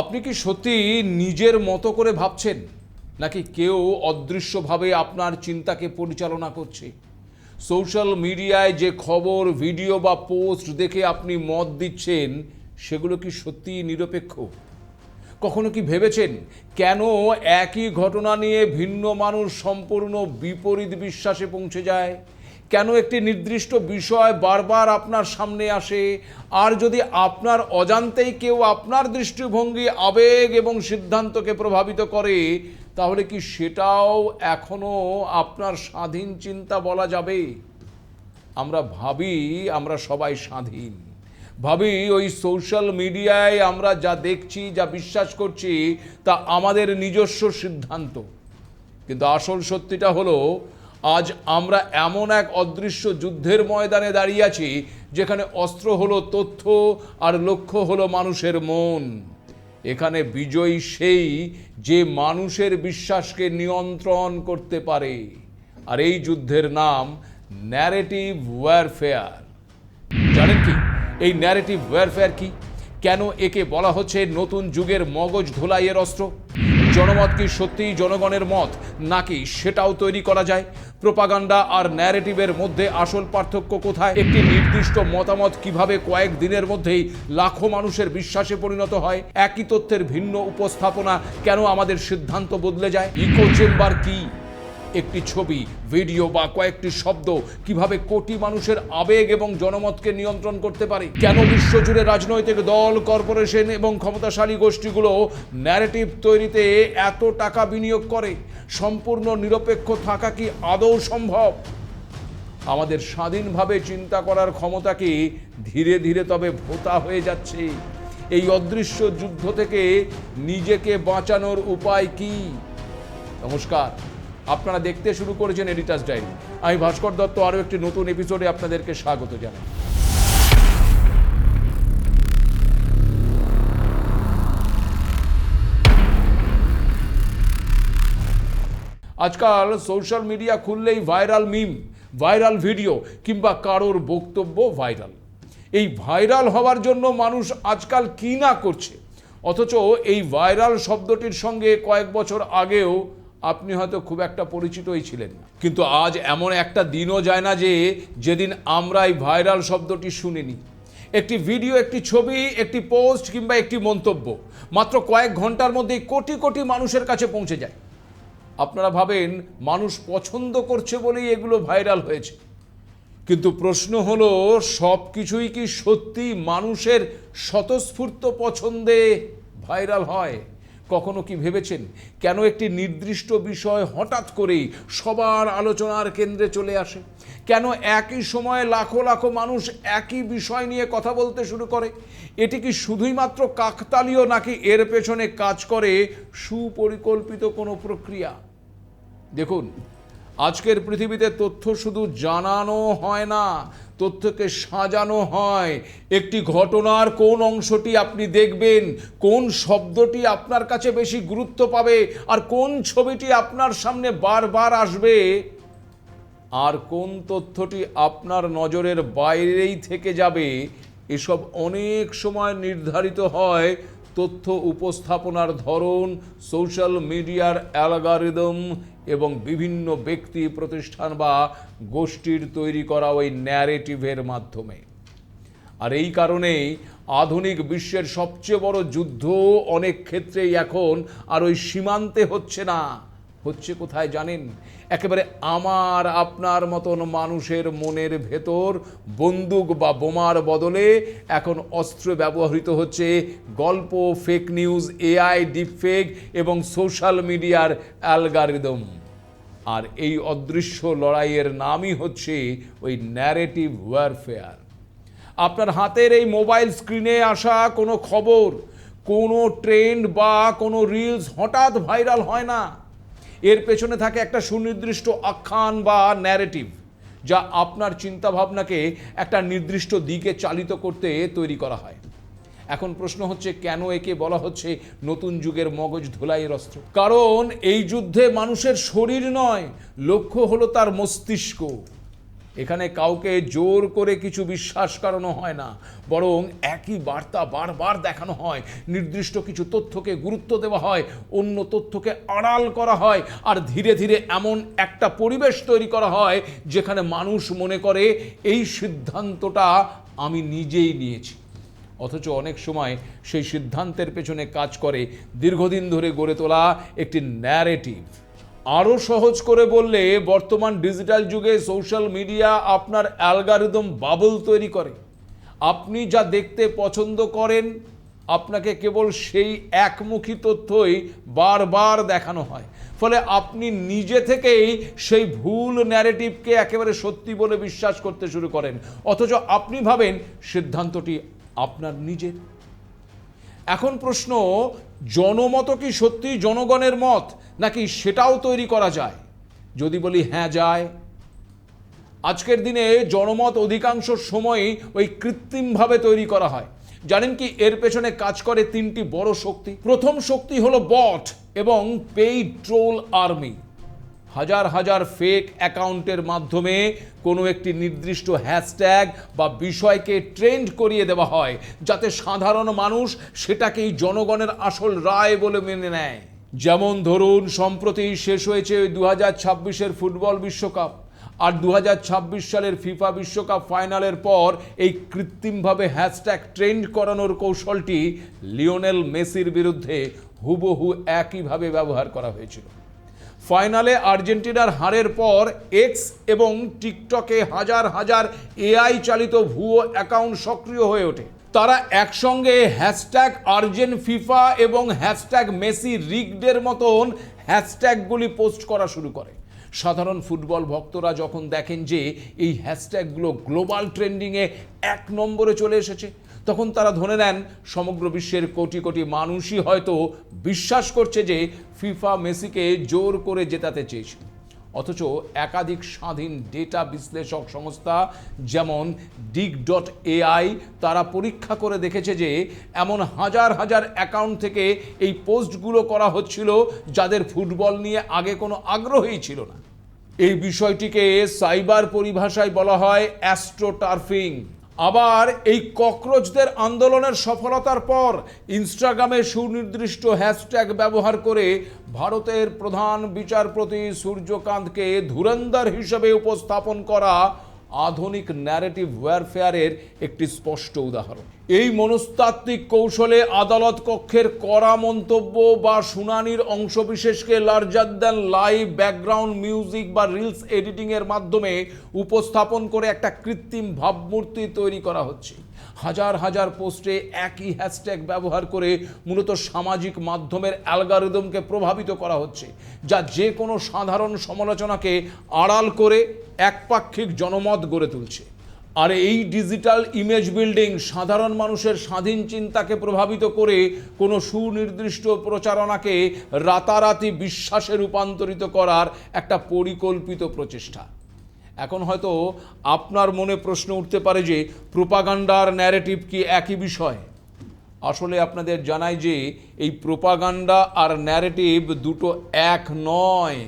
আপনি কি সত্যি নিজের মতো করে ভাবছেন, নাকি কেউ অদৃশ্যভাবে আপনার চিন্তাকে পরিচালনা করছে? সোশ্যাল মিডিয়ায় যে খবর, ভিডিও বা পোস্ট দেখে আপনি মত দিচ্ছেন, সেগুলো কি সত্যিই নিরপেক্ষ? কখনো কি ভেবেছেন কেন একই ঘটনা নিয়ে ভিন্ন মানুষ সম্পূর্ণ বিপরীত বিশ্বাসে পৌঁছে যায়? কেন একটি নির্দিষ্ট বিষয় বারবার আপনার সামনে আসে? আর যদি আপনার অজান্তেই কেউ আপনার দৃষ্টিভঙ্গি, আবেগ এবং সিদ্ধান্তকে প্রভাবিত করে, তাহলে কি সেটাও এখনো আপনার স্বাধীন চিন্তা বলা যাবে? আমরা ভাবি আমরা সবাই স্বাধীন, ভাবি ওই সোশ্যাল মিডিয়ায় আমরা যা দেখছি, যা বিশ্বাস করছি, তা আমাদের নিজস্ব সিদ্ধান্ত। কিন্তু আসল সত্যিটা হলো, আজ আমরা এমন এক অদৃশ্য যুদ্ধের ময়দানে দাঁড়িয়ে আছি, যেখানে অস্ত্র হলো তথ্য আর লক্ষ্য হলো মানুষের মন। এখানে বিজয়ী সেই যে মানুষের বিশ্বাসকে নিয়ন্ত্রণ করতে পারে। আর এই যুদ্ধের নাম ন্যারেটিভ ওয়ারফেয়ার। জানেন কি এই ন্যারেটিভ ওয়ারফেয়ার কি? কেন একে বলা হচ্ছে নতুন যুগের মগজ ধোলাইয়ের অস্ত্র? জনমত কি সত্যিই জনগণের মত, নাকি সেটাও তৈরি করা যায়? প্রোপাগান্ডা আর ন্যারেটিভের মধ্যে আসল পার্থক্য কোথায়? একটি নির্দিষ্ট মতামত কিভাবে কয়েক দিনের মধ্যেই লাখো মানুষের বিশ্বাসে পরিণত হয়? একই তথ্যের ভিন্ন উপস্থাপনা কেন আমাদের সিদ্ধান্ত বদলে যায়? ইকো চেম্বার কি? একটি ছবি, ভিডিও বা কয়েকটি শব্দ কিভাবে কোটি মানুষের আবেগ এবং জনমতকে নিয়ন্ত্রণ করতে পারে? কেন বিশ্বজুড়ে রাজনৈতিক দল, কর্পোরেশন এবং ক্ষমতাশালী গোষ্ঠীগুলো ন্যারেটিভ তৈরিতে এত টাকা বিনিয়োগ করে? সম্পূর্ণ নিরপেক্ষ থাকা কি আদৌ সম্ভব? আমাদের স্বাধীনভাবে চিন্তা করার ক্ষমতা কি ধীরে ধীরে তবে ভোঁতা হয়ে যাচ্ছে? এই অদৃশ্য যুদ্ধ থেকে নিজেকে বাঁচানোর উপায় কি? নমস্কার, আপনারা দেখতে শুরু করেছেন এডিটার্স ডায়েরি। আমি ভাস্কর দত্ত আরও একটি নতুন এপিসোডে আপনাদেরকে স্বাগত জানাই। আজকাল সোশ্যাল মিডিয়া খুললেই ভাইরাল মিম, ভাইরাল ভিডিও কিংবা কারোর বক্তব্য ভাইরাল। এই ভাইরাল হওয়ার জন্য মানুষ আজকাল কি না করছে, অথচ এই ভাইরাল শব্দটির সঙ্গে কয়েক বছর আগেও আপনি হয়তো খুব একটা পরিচিতই ছিলেন না। কিন্তু আজ এমন একটা দিনও যায় না যেদিন আমরা এই ভাইরাল শব্দটি শুনিনি। একটি ভিডিও, একটি ছবি, একটি পোস্ট কিংবা একটি মন্তব্য মাত্র কয়েক ঘন্টার মধ্যেই কোটি কোটি মানুষের কাছে পৌঁছে যায়। আপনারা ভাবেন মানুষ পছন্দ করছে বলেই এগুলো ভাইরাল হয়েছে, কিন্তু প্রশ্ন হলো, সব কিছুই কি সত্যি মানুষের স্বতঃস্ফূর্ত পছন্দে ভাইরাল হয়? কখনো কি ভেবেছেন কেন একটি নির্দিষ্ট বিষয় হঠাৎ করেই সবার আলোচনার কেন্দ্রে চলে আসে? কেন একই সময়ে লাখো লাখো মানুষ একই বিষয় নিয়ে কথা বলতে শুরু করে? এটি কি শুধুই মাত্র কাকতালীয়, নাকি এর পেছনে কাজ করে সুপরিকল্পিত কোনো প্রক্রিয়া? দেখুন, আজকের পৃথিবীতে তথ্য শুধু জানানো হয় না, তথ্যকে সাজানো হয়। একটি ঘটনার কোন অংশটি আপনি দেখবেন, কোন শব্দটি আপনার কাছে বেশি গুরুত্ব পাবে, আর কোন ছবিটি আপনার সামনে বারবার আসবে, আর কোন তথ্যটি আপনার নজরের বাইরেই থেকে যাবে, এসব অনেক সময় নির্ধারিত হয় তথ্য উপস্থাপনার ধরন, সোশ্যাল মিডিয়ার অ্যালগরিদম এবং বিভিন্ন ব্যক্তি, প্রতিষ্ঠান বা গোষ্ঠীর তৈরি করা ওই ন্যারেটিভের মাধ্যমে। আর এই কারণেই আধুনিক বিশ্বের সবচেয়ে বড় যুদ্ধ অনেক ক্ষেত্রেই এখন আর ওই সীমান্তে হচ্ছে না, হচ্ছে কোথায় জানেন? একেবারে আমার আপনার মতন মানুষের মনের ভেতর। বন্দুক বা বোমার বদলে এখন অস্ত্র ব্যবহৃত হচ্ছে গল্প, ফেক নিউজ, এআই, ডিপফেক এবং সোশ্যাল মিডিয়ার অ্যালগরিদম। আর এই অদৃশ্য লড়াইয়ের নামই হচ্ছে ওই ন্যারেটিভ ওয়ারফেয়ার। আপনার হাতের এই মোবাইল স্ক্রিনে আসা কোনো খবর, কোনো ট্রেন্ড বা কোনো রিলস হঠাৎ ভাইরাল হয় না। এর পেছনে থাকে একটা সুনির্দিষ্ট আখ্যান বা ন্যারেটিভ, যা আপনার চিন্তাভাবনাকে একটা নির্দিষ্ট দিকে চালিত করতে তৈরি করা হয়। এখন প্রশ্ন হচ্ছে, কেন একে বলা হচ্ছে নতুন যুগের মগজ ধোলাইয়ের অস্ত্র? কারণ এই যুদ্ধে মানুষের শরীর নয়, লক্ষ্য হলো তার মস্তিষ্ক। এখানে কাউকে জোর করে কিছু বিশ্বাস করানো হয় না, বরং একই বার্তা বারবার দেখানো হয়। নির্দিষ্ট কিছু তথ্যকে গুরুত্ব দেওয়া হয়, অন্য তথ্যকে আড়াল করা হয়, আর ধীরে ধীরে এমন একটা পরিবেশ তৈরি করা হয় যেখানে মানুষ মনে করে এই সিদ্ধান্তটা আমি নিজেই নিয়েছি। অথচ অনেক সময় সেই সিদ্ধান্তের পেছনে কাজ করে দীর্ঘদিন ধরে গড়ে তোলা একটি ন্যারেটিভ। আরও সহজ করে বললে, বর্তমান ডিজিটাল যুগে সোশ্যাল মিডিয়া আপনার অ্যালগরিদম বাবল তৈরি করে। আপনি যা দেখতে পছন্দ করেন, আপনাকে কেবল সেই একমুখী তথ্যই বারবার দেখানো হয়। ফলে আপনি নিজে থেকেই সেই ভুল ন্যারেটিভকে একেবারে সত্যি বলে বিশ্বাস করতে শুরু করেন, অথচ আপনি ভাবেন সিদ্ধান্তটি আপনার নিজের। এখন প্রশ্ন, জনমত কি সত্যি জনগণের মত, নাকি সেটাও তৈরি করা যায়? যদি বলি হ্যাঁ যায়। আজকের দিনে জনমত অধিকাংশ সময়ই ওই কৃত্রিমভাবে তৈরি করা হয়। জানেন কি, এর পেছনে কাজ করে তিনটি বড় শক্তি। প্রথম শক্তি হলো বট এবং পেইড ট্রোল আর্মি। হাজার হাজার ফেক অ্যাকাউন্টের মাধ্যমে কোনো একটি নির্দিষ্ট হ্যাশট্যাগ বা বিষয়কে ট্রেন্ড করিয়ে দেওয়া হয়, যাতে সাধারণ মানুষ সেটাকেই জনগণের আসল রায় বলে মেনে নেয়। যেমন ধরুন, সম্প্রতি শেষ হয়েছে 2026-এর ফুটবল বিশ্বকাপ, আর 2026 সালের ফিফা বিশ্বকাপ ফাইনালের পর এই কৃত্রিমভাবে হ্যাশট্যাগ ট্রেন্ড করানোর কৌশলটি লিওনেল মেসির বিরুদ্ধে হুবহু একইভাবে ব্যবহার করা হয়েছিল। ফাইনালে আর্জেন্টিনার হারের পর এক্স এবং টিকটকে হাজার হাজার এআই চালিত ভুয়ো অ্যাকাউন্ট সক্রিয় হয়ে ওঠে। তারা একসঙ্গে হ্যাশট্যাগ আর্জেন্ট ফিফা এবং হ্যাশট্যাগ মেসি রিগডের মতন হ্যাশট্যাগুলি পোস্ট করা শুরু করে। সাধারণ ফুটবল ভক্তরা যখন দেখেন যে এই হ্যাশট্যাগুলো গ্লোবাল ট্রেন্ডিংয়ে 1 নম্বরে চলে এসেছে, তখন তারা ধরে নেন সমগ্র বিশ্বের কোটি কোটি মানুষই হয়তো বিশ্বাস করছে যে ফিফা মেসিকে জোর করে জেতাতে চেয়েছে। অথচ একাধিক স্বাধীন ডেটা বিশ্লেষক সংস্থা যেমন dig.ai তারা পরীক্ষা করে দেখেছে যে এমন হাজার হাজার অ্যাকাউন্ট থেকে এই পোস্টগুলো করা হচ্ছিল যাদের ফুটবল নিয়ে আগে কোনো আগ্রহই ছিল না। এই বিষয়টিকে সাইবার পরিভাষায় বলা হয় অ্যাস্ট্রোটার্ফিং। আবার এই ককরোচদের আন্দোলনের সফলতার পর ইনস্টাগ্রামে সুনির্দিষ্ট হ্যাশট্যাগ ব্যবহার করে ভারতের প্রধান বিচারপতি সূর্যকান্তকে ধুরন্ধর হিসেবে উপস্থাপন করা আধুনিক ন্যারেটিভ ওয়ারফেয়ারের একটি স্পষ্ট উদাহরণ। এই মনস্তাত্ত্বিক কৌশলে আদালত কক্ষের কড়া মন্তব্য বা শুনানির অংশবিশেষকে larger than life background music বা রিলস এডিটিংয়ের মাধ্যমে উপস্থাপন করে একটা কৃত্রিম ভাবমূর্তি তৈরি করা হচ্ছে। হাজার হাজার পোস্টে একই হ্যাশট্যাগ ব্যবহার করে মূলত সামাজিক মাধ্যমের অ্যালগরিদমকে প্রভাবিত করা হচ্ছে, যা যে কোনো সাধারণ সমালোচনাকে আড়াল করে একপাক্ষিক জনমত গড়ে তুলছে। আর এই ডিজিটাল ইমেজ বিল্ডিং সাধারণ মানুষের স্বাধীন চিন্তাকে প্রভাবিত করে কোনো সুনির্দিষ্ট প্রচারণাকে রাতারাতি বিশ্বাসে রূপান্তরিত করার একটা পরিকল্পিত প্রচেষ্টা। এখন হয়তো আপনার মনে প্রশ্ন উঠতে পারে যে প্রোপাগান্ডা আর ন্যারেটিভ কি একই বিষয়? আসলে আপনাদের জানাই যে এই প্রোপাগান্ডা আর ন্যারেটিভ দুটো এক নয়।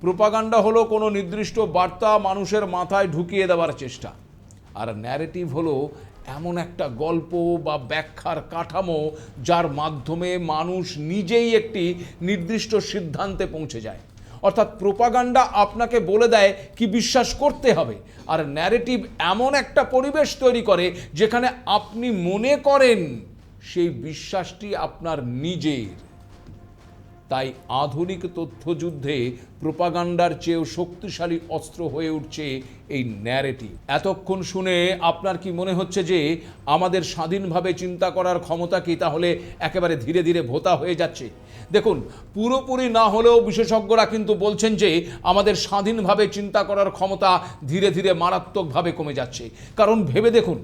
প্রোপাগান্ডা হলো কোনো নির্দিষ্ট বার্তা মানুষের মাথায় ঢুকিয়ে দেওয়ার চেষ্টা, আর ন্যারেটিভ হলো এমন একটা গল্প বা ব্যাখ্যার কাঠামো যার মাধ্যমে মানুষ নিজেই একটি নির্দিষ্ট সিদ্ধান্তে পৌঁছে যায়। অর্থাৎ প্রোপাগান্ডা আপনাকে বলে দেয় কি বিশ্বাস করতে হবে, আর ন্যারেটিভ এমন একটা পরিবেশ তৈরি করে যেখানে আপনি মনে করেন সেই বিশ্বাসটি আপনার নিজের। তাই আধুনিক তথ্যযুদ্ধে প্রোপাগান্ডার চেয়েও শক্তিশালী অস্ত্র হয়ে উঠছে এই ন্যারেটিভ। এতক্ষণ শুনে আপনার কি মনে হচ্ছে যে আমাদের স্বাধীনভাবে চিন্তা করার ক্ষমতা কি তাহলে একেবারে ধীরে ধীরে ভোঁতা হয়ে যাচ্ছে? দেখুন, পুরোপুরি না হলেও বিশেষজ্ঞরা কিন্তু বলছেন যে আমাদের স্বাধীনভাবে চিন্তা করার ক্ষমতা ধীরে ধীরে মারাত্মকভাবে কমে যাচ্ছে। কারণ ভেবে দেখুন,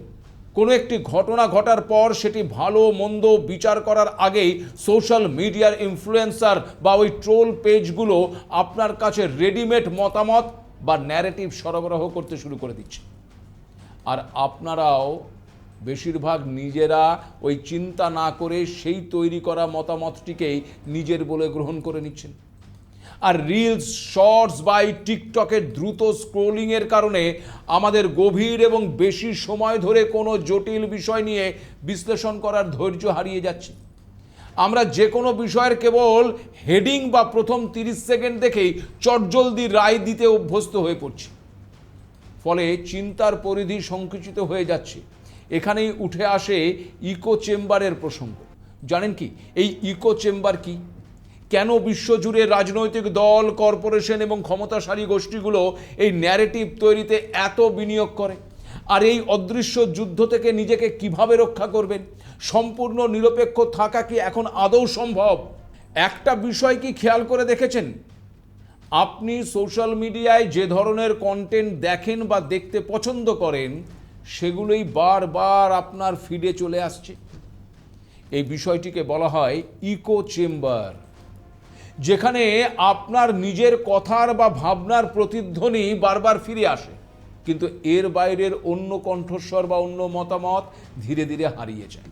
কোনো একটি ঘটনা ঘটার পর সেটি ভালো মন্দ বিচার করার আগেই সোশ্যাল মিডিয়ার ইনফ্লুয়েন্সার বা ওই ট্রোল পেজগুলো আপনার কাছে রেডিমেড মতামত বা ন্যারেটিভ সরবরাহ করতে শুরু করে দিচ্ছে। আর আপনারাও বেশিরভাগ নিজেরা ওই চিন্তা না করে সেই তৈরি করা মতামতটিকেই নিজের বলে গ্রহণ করে নিচ্ছেন। আর রিলস, শর্টস বা এই টিকটকের দ্রুত স্ক্রোলিংয়ের কারণে আমাদের গভীর এবং বেশি সময় ধরে কোনো জটিল বিষয় নিয়ে বিশ্লেষণ করার ধৈর্য হারিয়ে যাচ্ছে। আমরা যে কোনো বিষয়ের কেবল হেডিং বা প্রথম 30 সেকেন্ড দেখেই চটজলদি রায় দিতে অভ্যস্ত হয়ে পড়ছি। ফলে চিন্তার পরিধি সংকুচিত হয়ে যাচ্ছে। এখানেই উঠে আসে ইকো চেম্বারের প্রসঙ্গ। জানেন কি এই ইকো চেম্বার কি? কেন বিশ্বজুড়ে রাজনৈতিক দল, কর্পোরেশন এবং ক্ষমতাশালী গোষ্ঠীগুলো এই ন্যারেটিভ তৈরিতে এত বিনিয়োগ করে? আর এই অদৃশ্য যুদ্ধ থেকে নিজেকে কিভাবে রক্ষা করবেন? সম্পূর্ণ নিরপেক্ষ থাকা কি এখন আদৌ সম্ভব? একটা বিষয় কি খেয়াল করে দেখেছেন? আপনি সোশ্যাল মিডিয়ায় যে ধরনের কন্টেন্ট দেখেন বা দেখতে পছন্দ করেন, সেগুলোই বারবার আপনার ফিডে চলে আসছে। এই বিষয়টিকে বলা হয় ইকো চেম্বার, যেখানে আপনার নিজের কথার বা ভাবনার প্রতিধ্বনি বারবার ফিরে আসে, কিন্তু এর বাইরের অন্য কণ্ঠস্বর বা অন্য মতামত ধীরে ধীরে হারিয়ে যায়।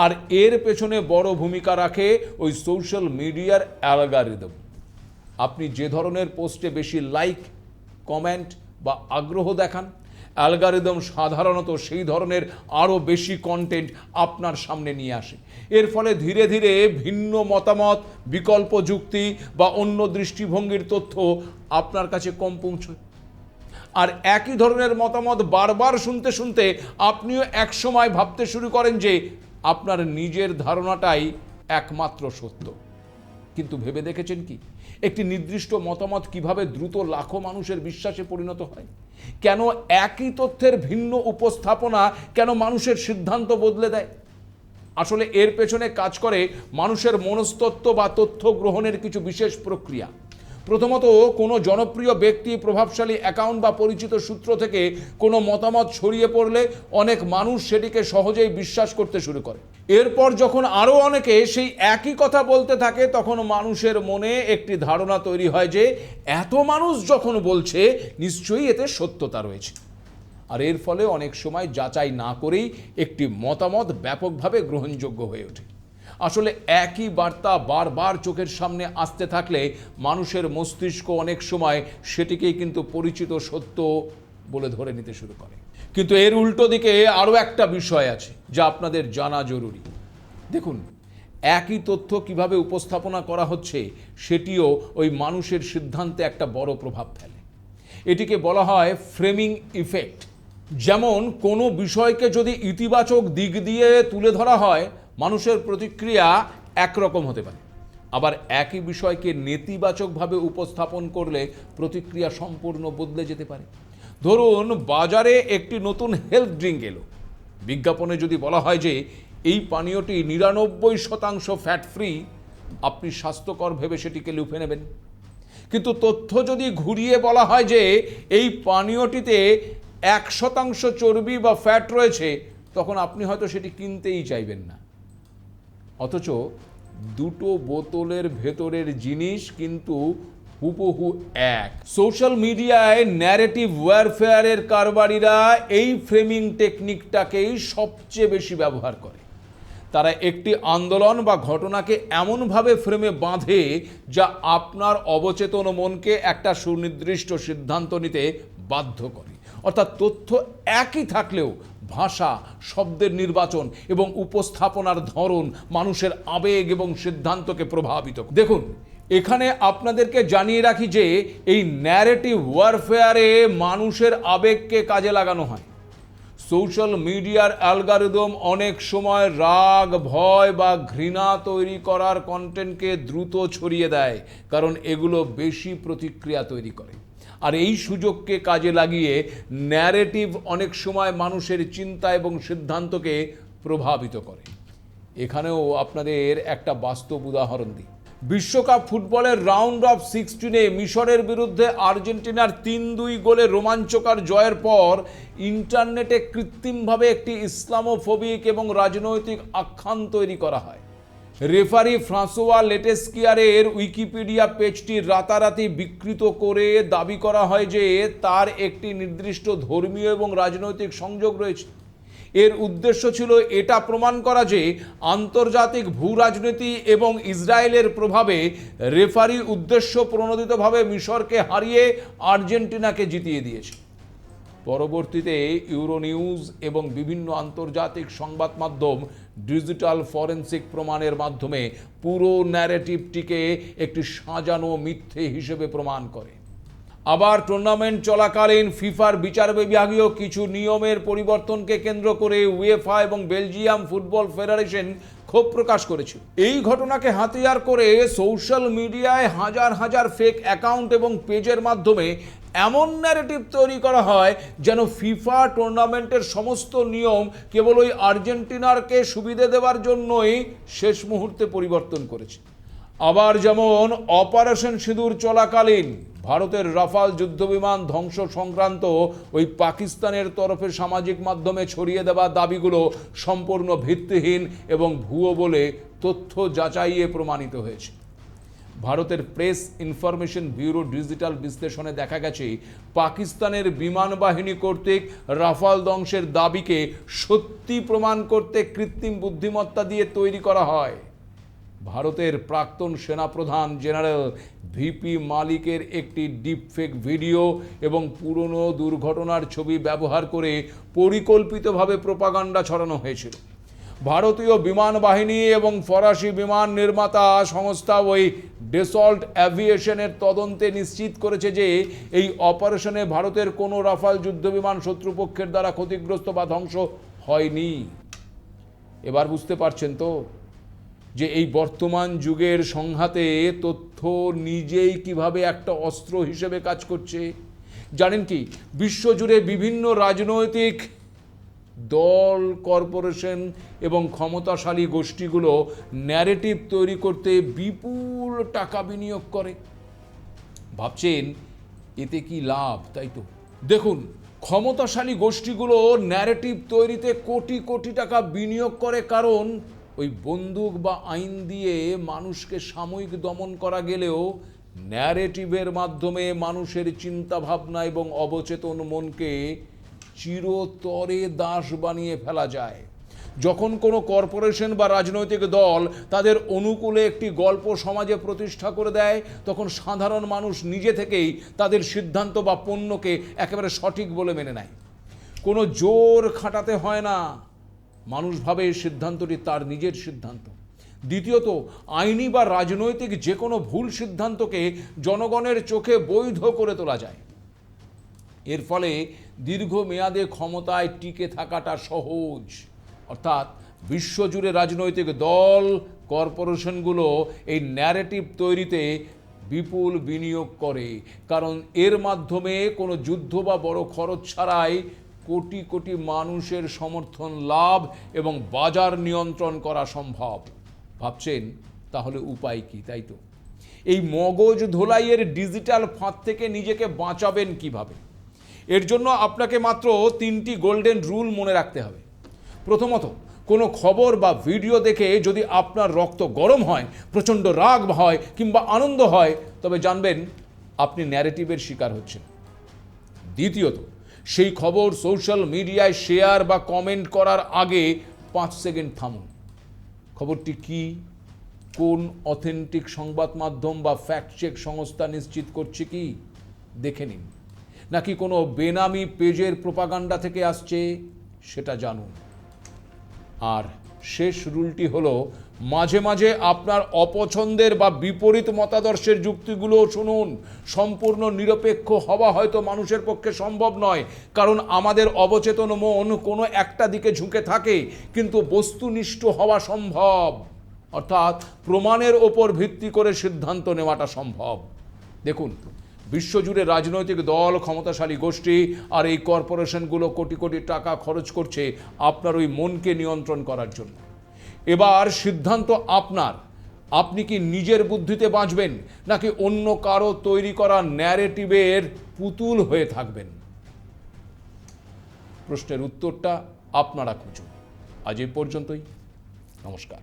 আর এর পেছনে বড় ভূমিকা রাখে ওই সোশ্যাল মিডিয়ার অ্যালগরিদম। আপনি যে ধরনের পোস্টে বেশি লাইক, কমেন্ট বা আগ্রহ দেখান, অ্যালগরিদম সাধারণত সেই ধরনের আরও বেশি কন্টেন্ট আপনার সামনে নিয়ে আসে। এর ফলে ধীরে ধীরে ভিন্ন মতামত, বিকল্প যুক্তি বা অন্য দৃষ্টিভঙ্গির তথ্য আপনার কাছে কম পৌঁছয়। আর একই ধরনের মতামত বারবার শুনতে শুনতে আপনিও একসময় ভাবতে শুরু করেন যে আপনার নিজের ধারণাটাই একমাত্র সত্য। কিন্তু ভেবে দেখেছেন কি একটি নির্দিষ্ট মতামত কিভাবে দ্রুত লাখো মানুষের বিশ্বাসে পরিণত হয়? কেন একই তথ্যের ভিন্ন উপস্থাপনা কেন মানুষের সিদ্ধান্ত বদলে দেয়? আসলে এর পেছনে কাজ করে মানুষের মনস্তত্ত্ব বা তথ্য গ্রহণের কিছু বিশেষ প্রক্রিয়া। প্রথমত, কোনো জনপ্রিয় ব্যক্তি, প্রভাবশালী অ্যাকাউন্ট বা পরিচিত সূত্র থেকে কোনো মতামত ছড়িয়ে পড়লে অনেক মানুষ সেটিকে সহজেই বিশ্বাস করতে শুরু করে। এরপর যখন আরও অনেকে সেই একই কথা বলতে থাকে, তখন মানুষের মনে একটি ধারণা তৈরি হয় যে এত মানুষ যখন বলছে নিশ্চয়ই এতে সত্যতা রয়েছে। আর এর ফলে অনেক সময় যাচাই না করেই একটি মতামত ব্যাপকভাবে গ্রহণযোগ্য হয়ে ওঠে। আসলে একই বার্তা বারবার চোখের সামনে আসতে থাকলে মানুষের মস্তিষ্ক অনেক সময় সেটিকেই কিন্তু পরিচিত সত্য বলে ধরে নিতে শুরু করে। কিন্তু এর উল্টো দিকে আরও একটা বিষয় আছে যা আপনাদের জানা জরুরি। দেখুন, একই তথ্য কিভাবে উপস্থাপনা করা হচ্ছে সেটিও ওই মানুষের সিদ্ধান্তে একটা বড় প্রভাব ফেলে। এটিকে বলা হয় ফ্রেমিং ইফেক্ট। যেমন কোনো বিষয়কে যদি ইতিবাচক দিক দিয়ে তুলে ধরা হয়, মানুষের প্রতিক্রিয়া একরকম হতে পারে। আবার একই বিষয়কে নেতিবাচকভাবে উপস্থাপন করলে প্রতিক্রিয়া সম্পূর্ণ বদলে যেতে পারে। ধরুন, বাজারে একটি নতুন হেলথ ড্রিঙ্ক এলো। বিজ্ঞাপনে যদি বলা হয় যে এই পানীয়টি 99% ফ্যাট ফ্রি, আপনি স্বাস্থ্যকর ভেবে সেটিকে লুফে নেবেন। কিন্তু তথ্য যদি ঘুরিয়ে বলা হয় যে এই পানীয়টিতে 1% চর্বি বা ফ্যাট রয়েছে, তখন আপনি হয়তো সেটি কিনতেই চাইবেন না। অথচ দুটো বোতলের ভেতরের জিনিস কিন্তু হুবহু এক। সোশ্যাল মিডিয়ায় ন্যারেটিভ ওয়ারফেয়ারের কারবারিরা এই ফ্রেমিং টেকনিকটাকেই সবচেয়ে বেশি ব্যবহার করে। তারা একটি আন্দোলন বা ঘটনাকে এমনভাবে ফ্রেমে বাঁধে যা আপনার অবচেতন মনকে একটা সুনির্দিষ্ট সিদ্ধান্ত নিতে বাধ্য করে। অর্থাৎ তথ্য একই থাকলেও ভাষা, শব্দের নির্বাচন এবং উপস্থাপনার ধরন মানুষের আবেগ এবং সিদ্ধান্তকে প্রভাবিত করে। দেখুন, এখানে আপনাদেরকে জানিয়ে রাখি যে এই ন্যারেটিভ ওয়ারফেয়ারে মানুষের আবেগকে কাজে লাগানো হয়। সোশ্যাল মিডিয়ার অ্যালগরিদম অনেক সময় রাগ, ভয় বা ঘৃণা তৈরি করার কন্টেন্টকে দ্রুত ছড়িয়ে দেয়, কারণ এগুলো বেশি প্রতিক্রিয়া তৈরি করে। আর এই সুযোগকে কাজে লাগিয়ে ন্যারেটিভ অনেক সময় মানুষের চিন্তা এবং সিদ্ধান্তকে প্রভাবিত করে। এখানেও আপনাদের একটা বাস্তব উদাহরণ দিই। বিশ্বকাপ ফুটবলের রাউন্ড অফ 16-এ মিশরের বিরুদ্ধে আর্জেন্টিনার 3-2 গোলে রোমাঞ্চকর জয়ের পর ইন্টারনেটে কৃত্রিমভাবে একটি ইসলামোফোবিক এবং রাজনৈতিক আখ্যান তৈরি করা হয়। রেফারি ফ্রাঁসোয়া লেটেস্কিয়ারের উইকিপিডিয়া পেজটি রাতারাতি বিকৃত করে দাবি করা হয় যে তার একটি নির্দিষ্ট ধর্মীয় এবং রাজনৈতিক সংযোগ রয়েছে। এর উদ্দেশ্য ছিল এটা প্রমাণ করা যে আন্তর্জাতিক ভূ রাজনীতি এবং ইসরায়েলের প্রভাবে রেফারি উদ্দেশ্য প্রণোদিতভাবে মিশরকে হারিয়ে আর্জেন্টিনাকে জিতিয়ে দিয়েছে। পরবর্তীতে ইউরোনিউজ এবং বিভিন্ন আন্তর্জাতিক সংবাদ মাধ্যম ডিজিটাল ফরেনসিক প্রমাণের মাধ্যমে পুরো ন্যারেটিভটিকে একটি সাজানো মিথ্যে হিসেবে প্রমাণ করে। আবার টুর্নামেন্ট চলাকালীন ফিফার বিচার বিভাগীয় কিছু নিয়মের পরিবর্তনকে কেন্দ্র করে উয়েফা এবং বেলজিয়াম ফুটবল ফেডারেশন ক্ষোভ প্রকাশ করেছিল। এই ঘটনাকে হাতিয়ার করে সোশ্যাল মিডিয়ায় হাজার হাজার ফেক অ্যাকাউন্ট এবং পেজের মাধ্যমে এমন ন্যারেটিভ তৈরি করা হয় যেন ফিফা টুর্নামেন্টের সমস্ত নিয়ম কেবল ওই আর্জেন্টিনারকে সুবিধে দেওয়ার জন্যই শেষ মুহূর্তে পরিবর্তন করেছে। আবার যেমন অপারেশন সিঁদুর চলাকালীন ভারতের রাফাল যুদ্ধবিমান ধ্বংস সংক্রান্ত ওই পাকিস্তানের তরফে সামাজিক মাধ্যমে ছড়িয়ে দেওয়া দাবিগুলো সম্পূর্ণ ভিত্তিহীন এবং ভুয়ো বলে তথ্য যাচাইয়ে প্রমাণিত হয়েছে। ভারতের প্রেস ইনফরমেশন ব্যুরো ডিজিটাল বিশ্লেষণে দেখা গেছে পাকিস্তানের বিমান বাহিনী কর্তৃক রাফাল ধ্বংসের দাবিকে সত্যি প্রমাণ করতে কৃত্রিম বুদ্ধিমত্তা দিয়ে তৈরি করা হয়। ভারতের প্রাক্তন সেনাপ্রধান জেনারেল ভিপি মালিকের একটি ডিপফেক ভিডিও এবং পুরনো দুর্ঘটনার ছবি ব্যবহার করে পরিকল্পিতভাবে প্রোপাগান্ডা ছড়ানো হয়েছিল। ভারতীয় বিমান বাহিনী এবং ফরাসি বিমান নির্মাতা সংস্থা ওই ডেসল্ট অ্যাভিয়েশনের তদন্তে নিশ্চিত করেছে যে এই অপারেশনে ভারতের কোনো রাফাল যুদ্ধবিমান শত্রুপক্ষের দ্বারা ক্ষতিগ্রস্ত বা ধ্বংস হয়নি। এবার বুঝতে পারছেন তো যে এই বর্তমান যুগের সংঘাতে তথ্য নিজেই কিভাবে একটা অস্ত্র হিসেবে কাজ করছে। জানেন কি, বিশ্বজুড়ে বিভিন্ন রাজনৈতিক দল, কর্পোরেশন এবং ক্ষমতাশালী গোষ্ঠীগুলো ন্যারেটিভ তৈরি করতে বিপুল টাকা বিনিয়োগ করে। ভাবছেন এতে কি লাভ, তাই তো? দেখুন, ক্ষমতাশালী গোষ্ঠীগুলো ন্যারেটিভ তৈরিতে কোটি কোটি টাকা বিনিয়োগ করে, কারণ ওই বন্দুক বা আইন দিয়ে মানুষকে সাময়িক দমন করা গেলেও ন্যারেটিভের মাধ্যমে মানুষের চিন্তা ভাবনা এবং অবচেতন মনকে চিরতরে দাস বানিয়ে ফেলা যায়। যখন কোনো কর্পোরেশন বা রাজনৈতিক দল তাদের অনুকূলে একটি গল্প সমাজে প্রতিষ্ঠা করে দেয়, তখন সাধারণ মানুষ নিজে থেকেই তাদের সিদ্ধান্ত বা পণ্যকে একেবারে সঠিক বলে মেনে নেয়। কোনো জোর খাটাতে হয় না, মানুষ ভাবে সিদ্ধান্তটি তার নিজের সিদ্ধান্ত। দ্বিতীয়ত, আইনি বা রাজনৈতিক যে কোনো ভুল সিদ্ধান্তকে জনগণের চোখে বৈধ করে তোলা যায়। এর ফলে দীর্ঘমেয়াদে ক্ষমতায় টিকে থাকাটা সহজ। অর্থাৎ বিশ্বজুড়ে রাজনৈতিক দল, কর্পোরেশনগুলো এই ন্যারেটিভ তৈরিতে বিপুল বিনিয়োগ করে, কারণ এর মাধ্যমে কোনো যুদ্ধ বা বড় খরচ ছাড়াই কোটি কোটি মানুষের সমর্থন লাভ এবং বাজার নিয়ন্ত্রণ করা সম্ভব। ভাবছেন তাহলে উপায় কি, তাই তো? এই মগজ ধোলাইয়ের ডিজিটাল ফাঁদ থেকে নিজেকে বাঁচাবেন কিভাবে? এর জন্য আপনাকে মাত্র 3টি গোল্ডেন রুল মনে রাখতে হবে। প্রথমত, কোনো খবর বা ভিডিও দেখে যদি আপনার রক্ত গরম হয়, প্রচণ্ড রাগ হয় কিংবা আনন্দ হয়, তবে জানবেন আপনি ন্যারেটিভের শিকার হচ্ছেন। দ্বিতীয়ত, সেই খবর সোশ্যাল মিডিয়ায় শেয়ার বা কমেন্ট করার আগে 5 সেকেন্ড থামুন। খবরটি কি, কোন অথেন্টিক সংবাদ মাধ্যম বা ফ্যাক্ট চেক সংস্থা নিশ্চিত করছে কি দেখে নিন, নাকি কোনো বেনামি পেজের প্রোপাগান্ডা থেকে আসছে সেটা জানুন। আর শেষ রুলটি হলো, মাঝে মাঝে আপনার অপছন্দের বা বিপরীত মতাদর্শের যুক্তিগুলো শুনুন। সম্পূর্ণ নিরপেক্ষ হওয়া হয়তো মানুষের পক্ষে সম্ভব নয়, কারণ আমাদের অবচেতন মন কোনো একটা দিকে ঝুঁকে থাকে, কিন্তু বস্তুনিষ্ঠ হওয়া সম্ভব। অর্থাৎ প্রমাণের ওপর ভিত্তি করে সিদ্ধান্ত নেওয়াটা সম্ভব। দেখুন, বিশ্বজুড়ে রাজনৈতিক দল, ক্ষমতাশালী গোষ্ঠী আর এই কর্পোরেশনগুলো কোটি কোটি টাকা খরচ করছে আপনার ওই মনকে নিয়ন্ত্রণ করার জন্য। এবার সিদ্ধান্ত আপনার। আপনি কি নিজের বুদ্ধিতে বাঁচবেন, নাকি অন্য কারো তৈরি করা ন্যারেটিভের পুতুল হয়ে থাকবেন? প্রশ্নের উত্তরটা আপনারা খুঁজুন। আজ এই পর্যন্তই। নমস্কার।